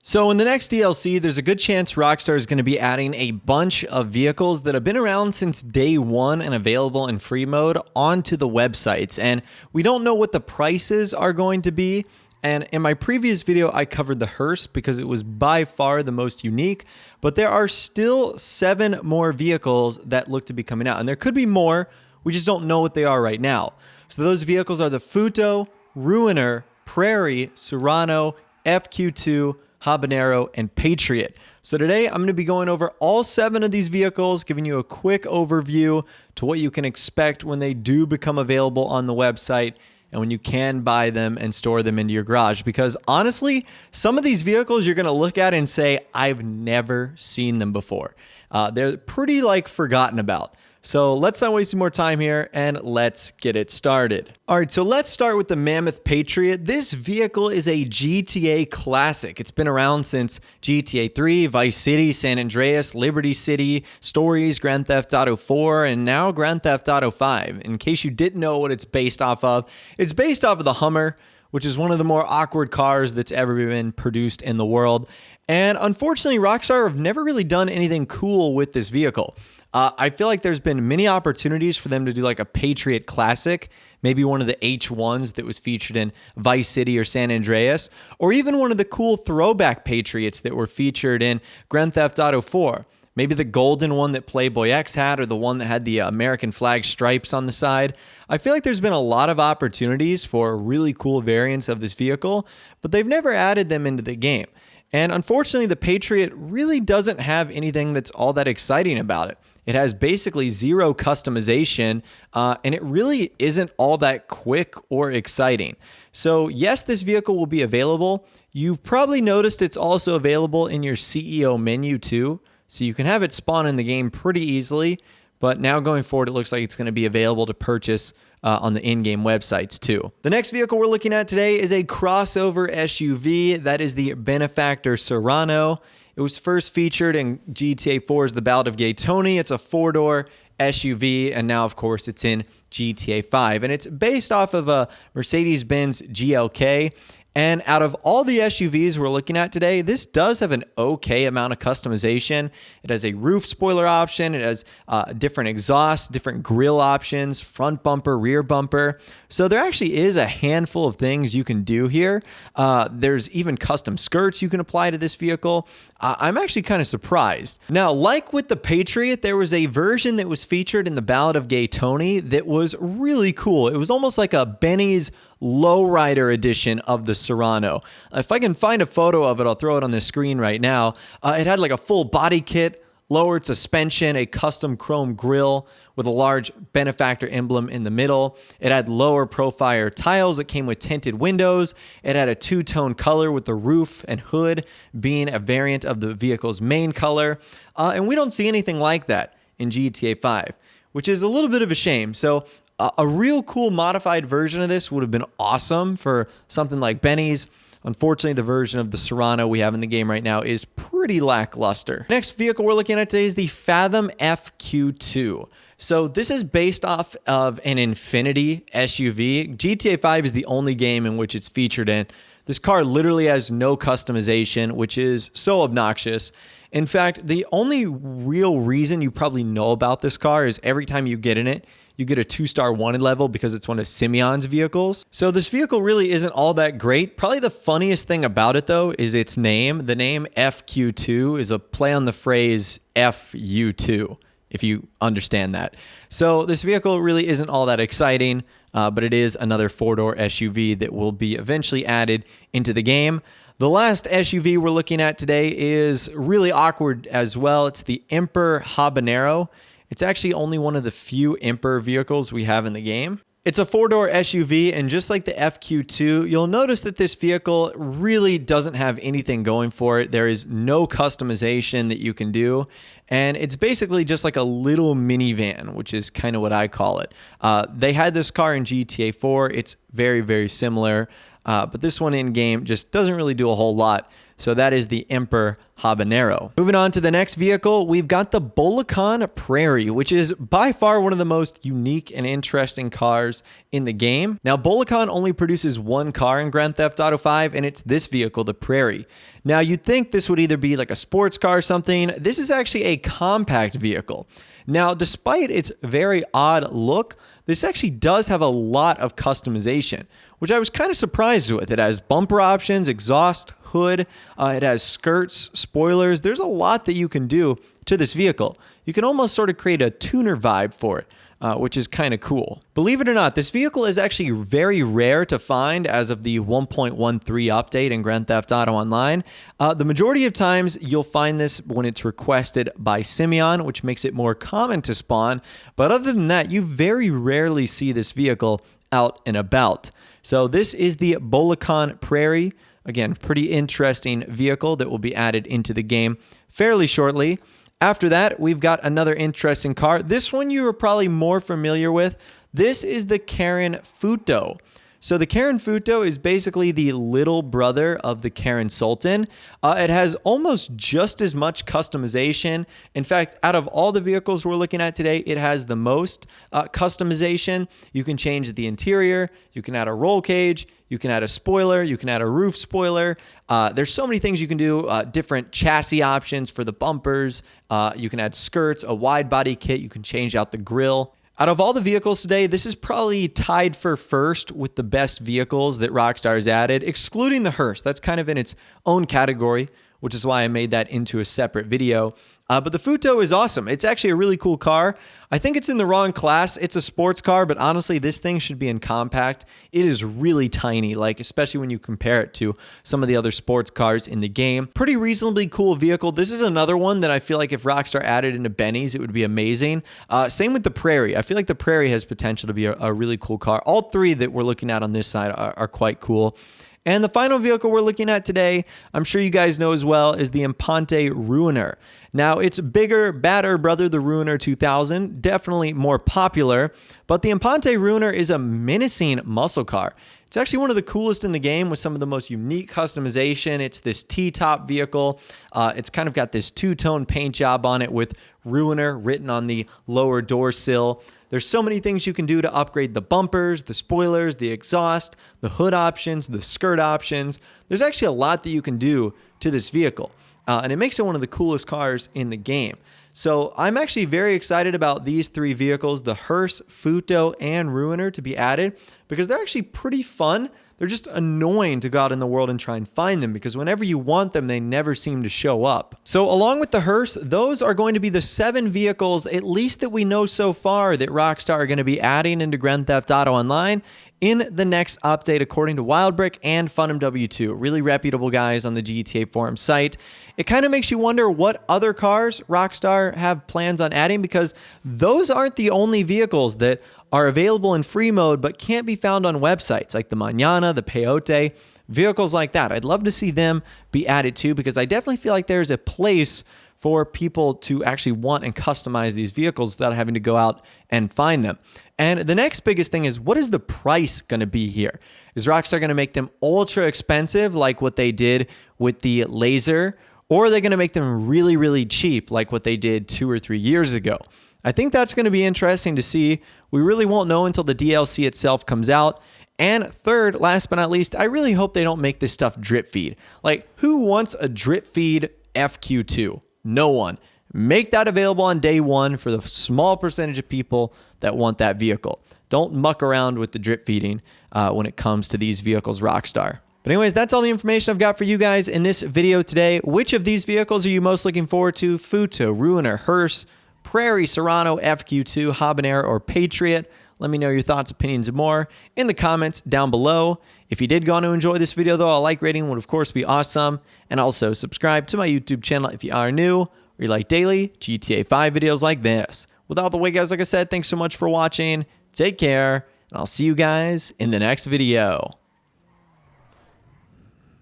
So in the next DLC, there's a good chance Rockstar is going to be adding a bunch of vehicles that have been around since day one and available in free mode onto the websites. And we don't know what the prices are going to be. And in my previous video, I covered the hearse because it was by far the most unique. But there are still 7 more vehicles that look to be coming out. And there could be more. We just don't know what they are right now. So those vehicles are the Futo, Ruiner, Prairie, Serrano, FQ2, Habanero, and Patriot. So today I'm going to be going over all 7 of these vehicles, giving you a quick overview to what you can expect when they do become available on the website and when you can buy them and store them into your garage. Because honestly, some of these vehicles you're going to look at and say, I've never seen them before. They're pretty forgotten about. So let's not waste more time here and let's get it started. All right, so let's start with the Mammoth Patriot. This vehicle is a GTA classic. It's been around since GTA 3, Vice City, San Andreas, Liberty City, Stories, Grand Theft Auto 4, and now Grand Theft Auto 5. In case you didn't know what it's based off of the Hummer, which is one of the more awkward cars that's ever been produced in the world. And unfortunately, Rockstar have never really done anything cool with this vehicle. I feel like there's been many opportunities for them to do like a Patriot Classic, maybe one of the H1s that was featured in Vice City or San Andreas, or even one of the cool throwback Patriots that were featured in Grand Theft Auto 4. Maybe the golden one that Playboy X had, or the one that had the American flag stripes on the side. I feel like there's been a lot of opportunities for really cool variants of this vehicle, but they've never added them into the game. And unfortunately, the Patriot really doesn't have anything that's all that exciting about it. It has basically zero customization, and it really isn't all that quick or exciting. So yes, this vehicle will be available. You've probably noticed it's also available in your CEO menu too, so you can have it spawn in the game pretty easily. But now going forward, it looks like it's going to be available to purchase on the in-game websites too. The next vehicle we're looking at today is a crossover SUV. That is the Benefactor Serrano. It was first featured in GTA 4's The Ballad of Gay Tony. It's a 4-door SUV, and now, of course, it's in GTA 5. And it's based off of a Mercedes-Benz GLK. And out of all the SUVs we're looking at today, this does have an okay amount of customization. It has a roof spoiler option. It has different exhaust, different grille options, front bumper, rear bumper. So there actually is a handful of things you can do here. There's even custom skirts you can apply to this vehicle. I'm actually kind of surprised. Now, like with the Patriot, there was a version that was featured in The Ballad of Gay Tony that was really cool. It was almost like a Benny's lowrider edition of the Serrano. If I can find a photo of it, I'll throw it on the screen right now. It had like a full body kit, lowered suspension, a custom chrome grille with a large Benefactor emblem in the middle. It had lower profile tiles that came with tinted windows. It had a 2-tone color with the roof and hood being a variant of the vehicle's main color. And we don't see anything like that in GTA 5, which is a little bit of a shame. So a real cool modified version of this would have been awesome for something like Benny's. Unfortunately, the version of the Serrano we have in the game right now is pretty lackluster. Next vehicle we're looking at today is the Fathom FQ2. So this is based off of an Infinity SUV. GTA 5 is the only game in which it's featured in. This car literally has no customization, which is so obnoxious. In fact, the only real reason you probably know about this car is every time you get in it, you get a 2-star wanted level because it's one of Simeon's vehicles. So this vehicle really isn't all that great. Probably the funniest thing about it, though, is its name. The name FQ2 is a play on the phrase FU2, if you understand that. So this vehicle really isn't all that exciting, but it is another 4-door SUV that will be eventually added into the game. The last SUV we're looking at today is really awkward as well. It's the Emperor Habanero. It's actually only one of the few Emperor vehicles we have in the game. It's a 4-door SUV, and just like the FQ2, you'll notice that this vehicle really doesn't have anything going for it. There is no customization that you can do, and it's basically just like a little minivan, which is kind of what I call it. They had this car in GTA 4. It's very, very similar, but this one in-game just doesn't really do a whole lot. So that is the Emperor Habanero. Moving on to the next vehicle, we've got the Bulacan Prairie, which is by far one of the most unique and interesting cars in the game. Now, Bulacan only produces one car in Grand Theft Auto 5, and it's this vehicle, the Prairie. Now, you'd think this would either be like a sports car or something. This is actually a compact vehicle. Now, despite its very odd look, this actually does have a lot of customization, which I was kind of surprised with. It has bumper options, exhaust, hood, it has skirts, spoilers. There's a lot that you can do to this vehicle. You can almost sort of create a tuner vibe for it, which is kind of cool. Believe it or not, this vehicle is actually very rare to find as of the 1.13 update in Grand Theft Auto Online. The majority of times you'll find this when it's requested by Simeon, which makes it more common to spawn. But other than that, you very rarely see this vehicle out and about. So this is the Bulacan Prairie. Again, pretty interesting vehicle that will be added into the game fairly shortly. After that, we've got another interesting car. This one you are probably more familiar with. This is the Karen Futo. So the Karen Futo is basically the little brother of the Karen Sultan. It has almost just as much customization. In fact, out of all the vehicles we're looking at today, it has the most customization. You can change the interior. You can add a roll cage. You can add a spoiler. You can add a roof spoiler. There's so many things you can do. Different chassis options for the bumpers. You can add skirts, a wide body kit. You can change out the grille. Out of all the vehicles today, this is probably tied for first with the best vehicles that Rockstar has added, excluding the hearse. That's kind of in its own category, which is why I made that into a separate video. But the Futo is awesome. It's actually a really cool car. I think it's in the wrong class. It's a sports car, but honestly, this thing should be in compact. It is really tiny, like especially when you compare it to some of the other sports cars in the game. Pretty reasonably cool vehicle. This is another one that I feel like if Rockstar added into Benny's, it would be amazing. Same with the Prairie. I feel like the Prairie has potential to be a really cool car. All three that we're looking at on this side are quite cool. And the final vehicle we're looking at today, I'm sure you guys know as well, is the Empante Ruiner. Now, it's bigger, badder brother, the Ruiner 2000, definitely more popular, but the Empante Ruiner is a menacing muscle car. It's actually one of the coolest in the game with some of the most unique customization. It's this T-top vehicle. It's kind of got this two-tone paint job on it with Ruiner written on the lower door sill. There's so many things you can do to upgrade the bumpers, the spoilers, the exhaust, the hood options, the skirt options. There's actually a lot that you can do to this vehicle, and it makes it one of the coolest cars in the game. So I'm actually very excited about these three vehicles, the Hearse, Futo, and Ruiner, to be added because they're actually pretty fun. They're just annoying to go out in the world and try and find them because whenever you want them, they never seem to show up. So along with the Hearse, those are going to be the 7 vehicles, at least that we know so far, that Rockstar are going to be adding into Grand Theft Auto Online in the next update, according to Wildbrick and FunMW2, really reputable guys on the GTA forum site. It kind of makes you wonder what other cars Rockstar have plans on adding because those aren't the only vehicles that are available in free mode but can't be found on websites like the Mañana, the Peyote, vehicles like that. I'd love to see them be added too because I definitely feel like there's a place for people to actually want and customize these vehicles without having to go out and find them. And the next biggest thing is, what is the price going to be here? Is Rockstar going to make them ultra expensive like what they did with the Laser? Or are they going to make them really, really cheap like what they did 2 or 3 years ago? I think that's going to be interesting to see. We really won't know until the DLC itself comes out. And third, last but not least, I really hope they don't make this stuff drip feed. Like, who wants a drip feed FQ2? No one. Make that available on day one for the small percentage of people that want that vehicle. Don't muck around with the drip feeding when it comes to these vehicles, Rockstar. But anyways, that's all the information I've got for you guys in this video today. Which of these vehicles are you most looking forward to? Futo, Ruiner, Hearse, Prairie, Serrano, FQ2, Habanero, or Patriot? Let me know your thoughts, opinions, and more in the comments down below. If you did go on to enjoy this video, though, a like rating would, of course, be awesome. And also, subscribe to my YouTube channel if you are new or you like daily GTA 5 videos like this. With all the way, guys, like I said, thanks so much for watching. Take care, and I'll see you guys in the next video.